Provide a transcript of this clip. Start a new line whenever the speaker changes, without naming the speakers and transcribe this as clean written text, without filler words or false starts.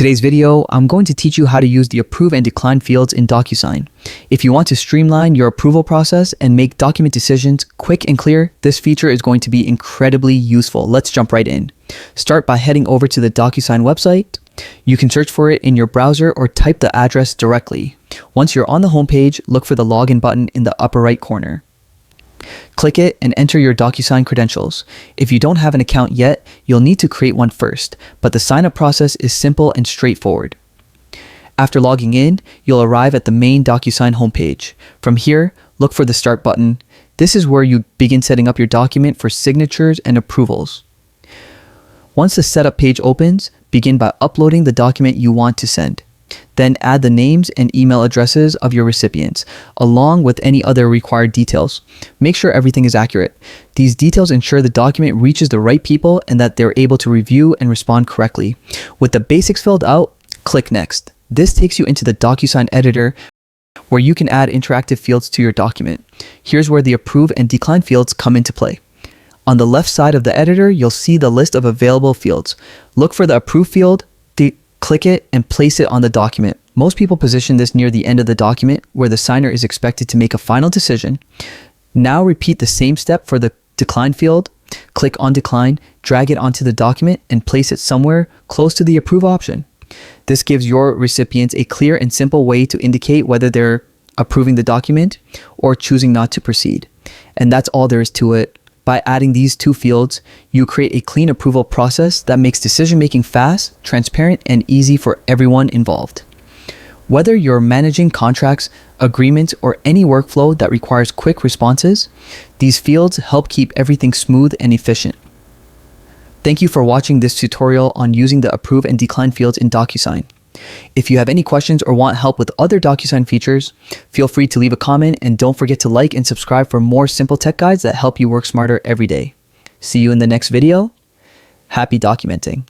today's video, I'm going to teach you how to use the approve and decline fields in Docusign. If you want to streamline your approval process and make document decisions quick and clear, this feature is going to be incredibly useful. Let's jump right in. Start by heading over to the Docusign website. You can search for it in your browser or type the address directly. Once you're on the homepage, look for the login button in the upper right corner. Click it and enter your Docusign credentials. If you don't have an account yet, you'll need to create one first, but the sign-up process is simple and straightforward. After logging in, you'll arrive at the main Docusign homepage. From here, look for the Start button. This is where you begin setting up your document for signatures and approvals. Once the setup page opens, begin by uploading the document you want to send. Then add the names and email addresses of your recipients, along with any other required details. Make sure everything is accurate. These details ensure the document reaches the right people and that they're able to review and respond correctly. With the basics filled out, click Next. This takes you into the Docusign editor, where you can add interactive fields to your document. Here's where the approve and decline fields come into play. On the left side of the editor, you'll see the list of available fields. Look for the approve field, click it, and place it on the document. Most people position this near the end of the document where the signer is expected to make a final decision. Now repeat the same step for the decline field. Click on decline, drag it onto the document, and place it somewhere close to the approve option. This gives your recipients a clear and simple way to indicate whether they're approving the document or choosing not to proceed. And that's all there is to it. By adding these two fields, you create a clean approval process that makes decision-making fast, transparent, and easy for everyone involved. Whether you're managing contracts, agreements, or any workflow that requires quick responses, these fields help keep everything smooth and efficient. Thank you for watching this tutorial on using the approve and decline fields in Docusign. If you have any questions or want help with other Docusign features, feel free to leave a comment, and don't forget to like and subscribe for more simple tech guides that help you work smarter every day. See you in the next video. Happy documenting.